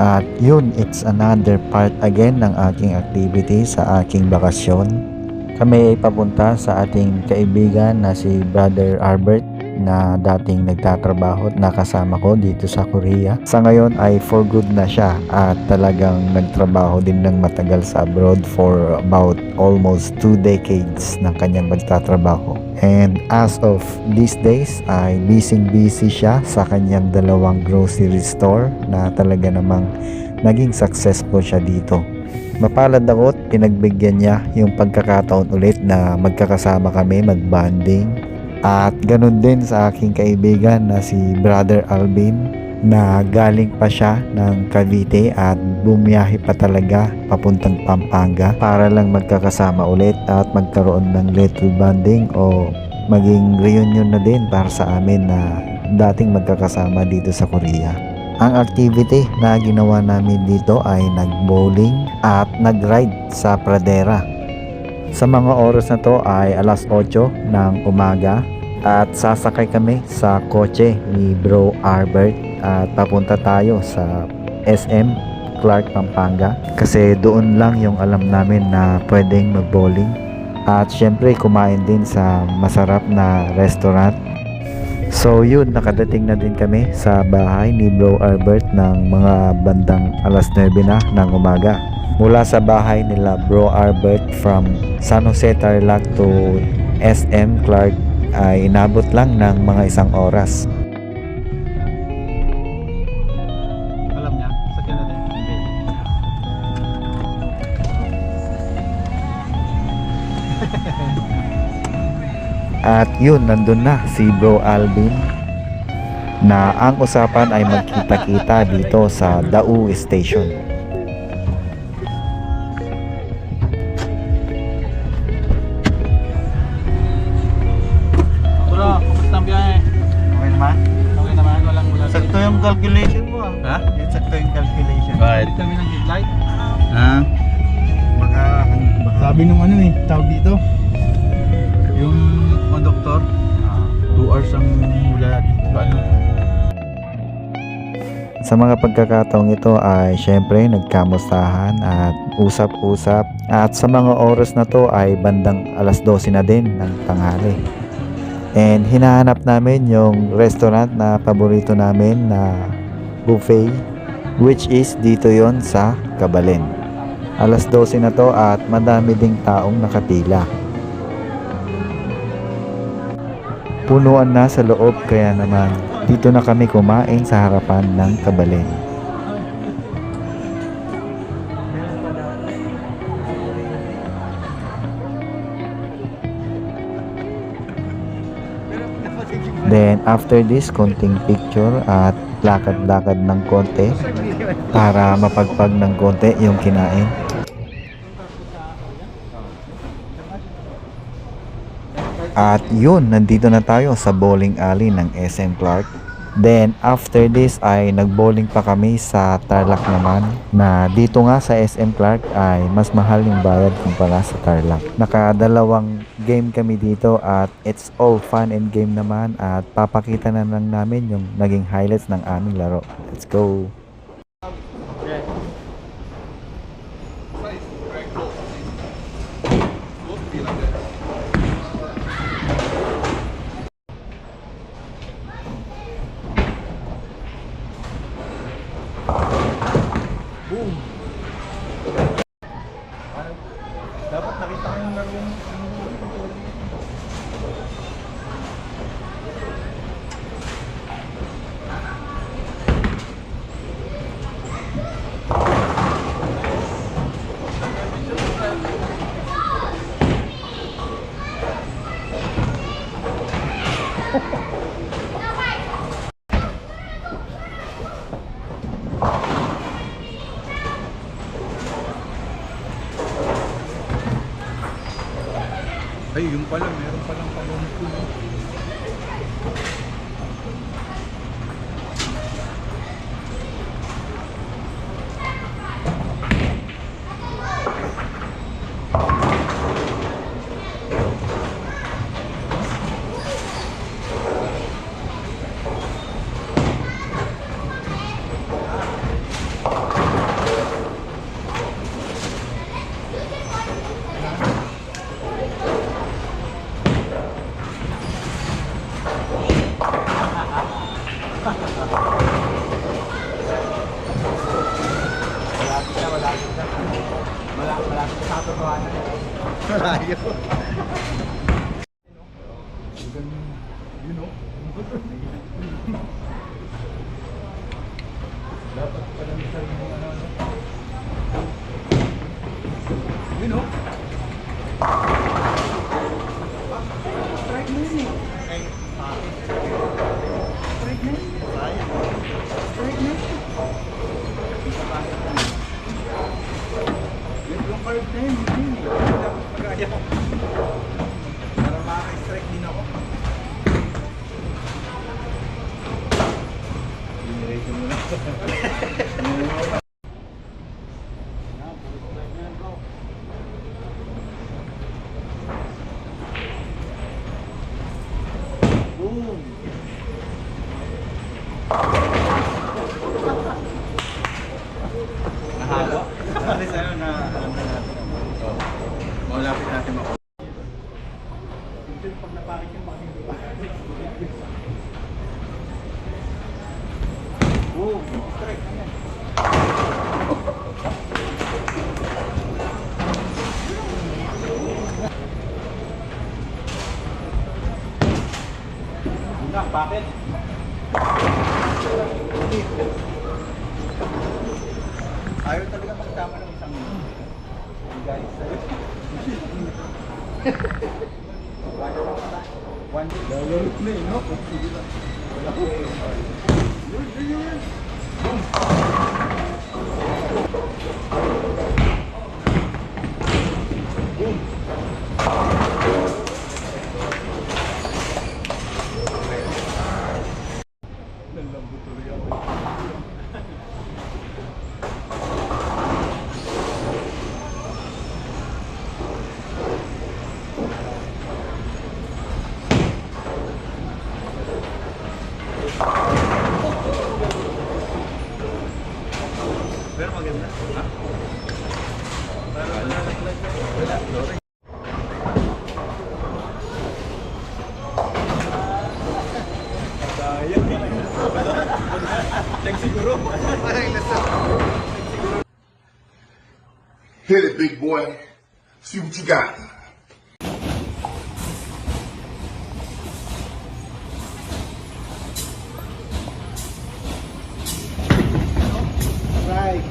At yun, it's another part again ng aking activity sa aking bakasyon. Kami ay papunta sa ating kaibigan na si Brother Albert na dating nagtatrabaho at nakasama ko dito sa Korea. Sa ngayon ay for good na siya at talagang nagtrabaho din ng matagal sa abroad for about almost 2 decades ng kanyang pagtatrabaho. And as of these days ay busy siya sa kanyang dalawang grocery store na talaga namang naging successful siya dito. Mapalad ako at pinagbigyan niya yung pagkakataon ulit na magkakasama kami mag-bonding. At ganun din sa aking kaibigan na si Brother Alvin na galing pa siya ng Cavite at bumiyahe pa talaga papuntang Pampanga para lang magkakasama ulit at magkaroon ng little bonding o maging reunion na din para sa amin na dating magkakasama dito sa Korea. Ang activity na ginawa namin dito ay nag-bowling at nag-ride sa pradera. Sa mga oras na to ay alas 8 ng umaga at sasakay kami sa kotse ni Bro Albert at papunta tayo sa SM Clark, Pampanga kasi doon lang yung alam namin na pwedeng mag-bowling at syempre kumain din sa masarap na restaurant. So yun, nakadating na din kami sa bahay ni Bro Albert ng mga bandang alas 9 na ng umaga. Mula sa bahay nila Bro Albert from San Jose Tarlac to SM Clark ay inabot lang ng mga 1 oras. Alam niya, sakyan natin. Hindi. At yun, nandun na si Bro Alvin na ang usapan ay magkita-kita dito sa Dau Station. Bro, kumusta ang biyahe? Okay naman? Okay naman, walang Sakto yung calculation mo ah. Ha? Yung sakto yung calculation. Hindi kami ng headlight. Ah? Baka Sabi nung ano eh, tawag dito. Yung mga doktor, 2 hours ang mula dito. Ano? Sa mga pagkakataong ito ay syempre nagkamustahan at usap-usap at sa mga oras na to ay bandang alas 12 na din ng tanghali. And hinahanap namin yung restaurant na paborito namin na buffet which is dito yon sa Kabalen. Alas 12 na to at madami ding taong nakapila. Punuan na sa loob kaya naman dito na kami kumain sa harapan ng Kabalen. Then after this, konting picture at lakad-lakad ng konti para mapagpag ng konti yung kinain. At yun, nandito na tayo sa bowling alley ng SM Clark. Then after this ay nag-bowling pa kami sa Tarlac naman, na dito nga sa SM Clark ay mas mahal yung bayad kumpara sa Tarlac. Nakadalawang game kami dito at it's all fun and game naman at papakita na lang namin yung naging highlights ng aming laro. Let's go! Dapat nakita ko yung laro. Ay, yung pala, meron palang palong. Layo. Dapat pala minsan yung ano. Yun o. Strike na yun eh. Strike na yun. Strike na yun. Yung card na yun, yun eh. Dapat magaya ko. Para makaka-strike din ako. Generation mo na. Boom! Nahalo? Kasi sa'yo na alam na natin. Malapit natin ako. Pag napakit yung paking diba? Boom! Strike na yan. Yun bakit? Ayaw talaga magtama ng isang guys. One day. Lalaro na eh, no? Wala ko. Yun. Boom. Pero maganda. Ha? Pero wala. Lori. Sayang. Check siguro. Parang ilasap. Hit it, big boy. See what you got. Right.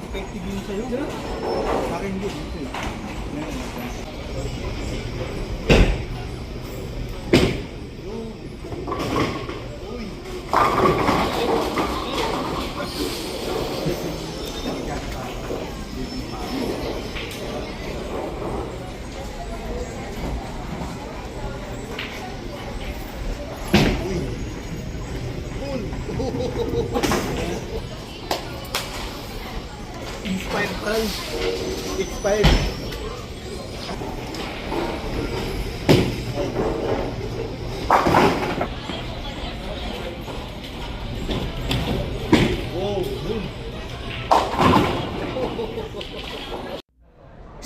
Effective yun sa'yo. Akin din. Expired tal. Expired.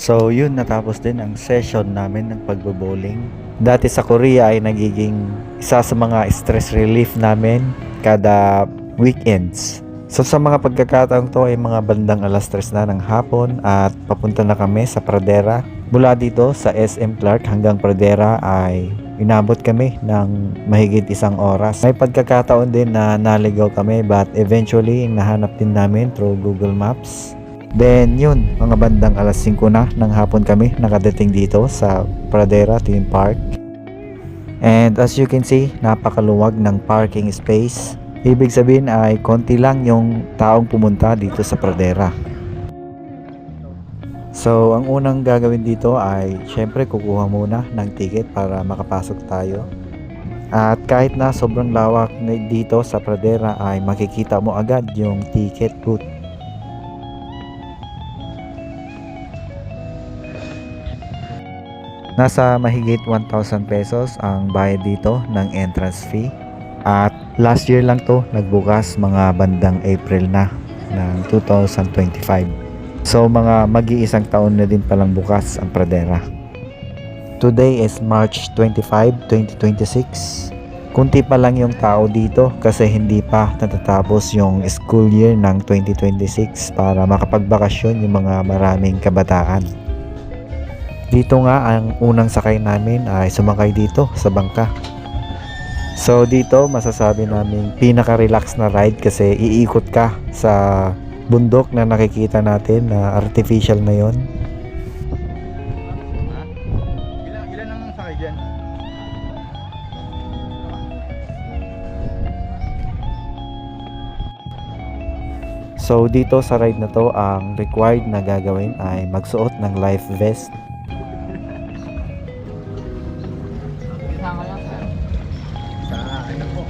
So yun, natapos din ang session namin ng pagbo-bowling. Dati sa Korea ay nagiging isa sa mga stress relief namin kada weekends. So sa mga pagkakataong to ay mga bandang alas 3 na ng hapon at papunta na kami sa Pradera. Mula dito sa SM Clark hanggang Pradera ay inabot kami ng mahigit 1 oras. May pagkakataon din na naligaw kami but eventually nahanap din namin through Google Maps. Then yun, mga bandang alas 5 na ng hapon kami nakadating dito sa Pradera Theme Park. And as you can see, napakaluwag ng parking space. Ibig sabihin ay konti lang yung taong pumunta dito sa Pradera. So ang unang gagawin dito ay syempre kukuha muna ng ticket para makapasok tayo. At kahit na sobrang lawak dito sa Pradera ay makikita mo agad yung ticket booth. Nasa mahigit 1,000 pesos ang bayad dito ng entrance fee. At last year lang to nagbukas, mga bandang April na ng 2025. So mga mag-iisang taon na din palang bukas ang Pradera. Today is March 25, 2026. Kunti pa lang yung tao dito kasi hindi pa natatapos yung school year ng 2026 para makapagbakasyon yung mga maraming kabataan. Dito nga ang unang sakay namin ay sumakay dito sa bangka. So dito masasabi namin pinaka-relax na ride kasi iikot ka sa bundok na nakikita natin na artificial na yon. Ilan ang sakay dyan? So dito sa ride na to, ang required na gagawin ay magsuot ng life vest. Sa ano po?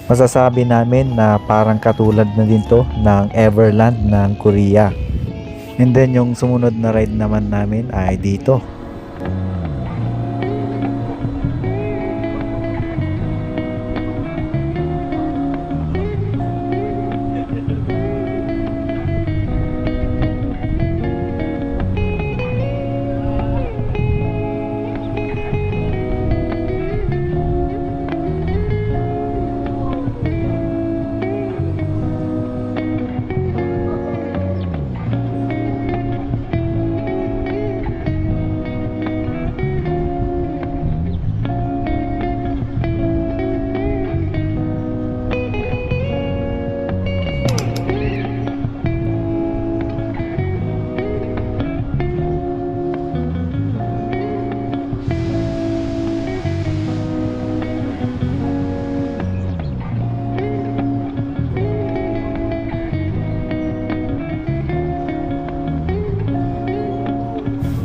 Masasabi namin na parang katulad na din to ng Everland ng Korea. And then yung sumunod na ride naman namin ay dito.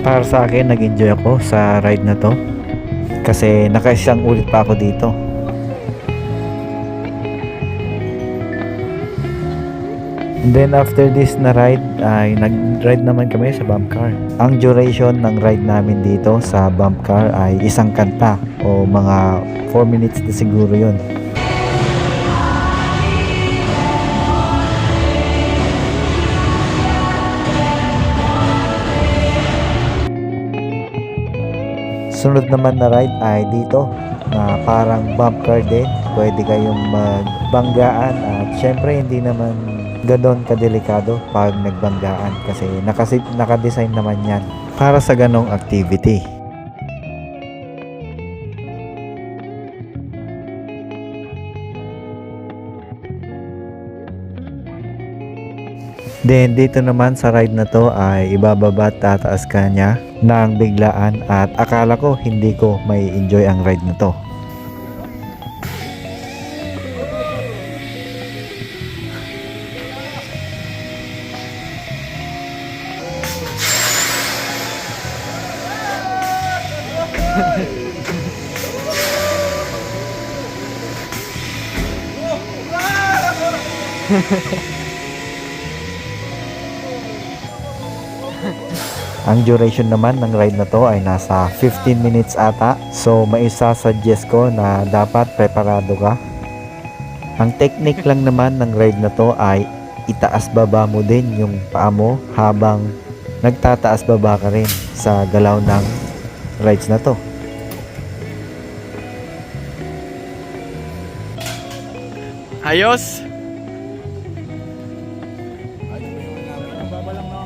Para sa akin, nag-enjoy ako sa ride na to kasi nakaisang ulit pa ako dito. And then after this na ride ay nag-ride naman kami sa bump car. Ang duration ng ride namin dito sa bump car ay isang kanta o mga 4 minutes na siguro yun. Sunod naman na ride ay dito na parang bump car din. Pwede kayong magbanggaan at syempre hindi naman ganon kadelikado pag nagbanggaan kasi nakadesign naman yan para sa ganong activity. Then dito naman sa ride na to ay ibababa at tataas ka niya ng biglaan at akala ko hindi ko may enjoy ang ride na to. Ang duration naman ng ride na to ay nasa 15 minutes ata. So maisa-suggest ko na dapat preparado ka. Ang technique lang naman ng ride na to ay itaas baba mo din yung paa mo habang nagtataas baba ka rin sa galaw ng rides na to. Ayos!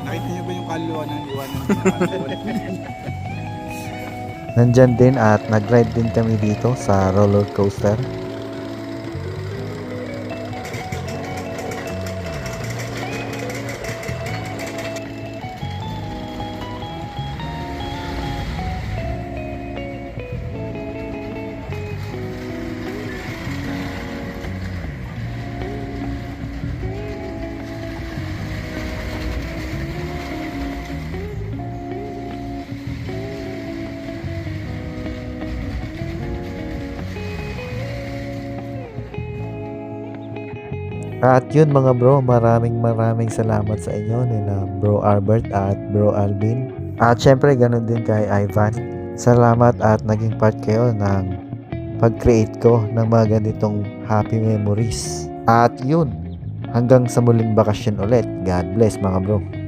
Nakita niyo ba yung kaluluwa ng iwanan? Nandyan din at nag-ride din kami dito sa roller coaster. At yun mga bro, maraming salamat sa inyo nila Bro Albert at Bro Alvin. At syempre ganun din kay Ivan. Salamat at naging part kayo ng pag-create ko ng mga ganitong happy memories. At yun, hanggang sa muling bakasyon ulit. God bless mga bro.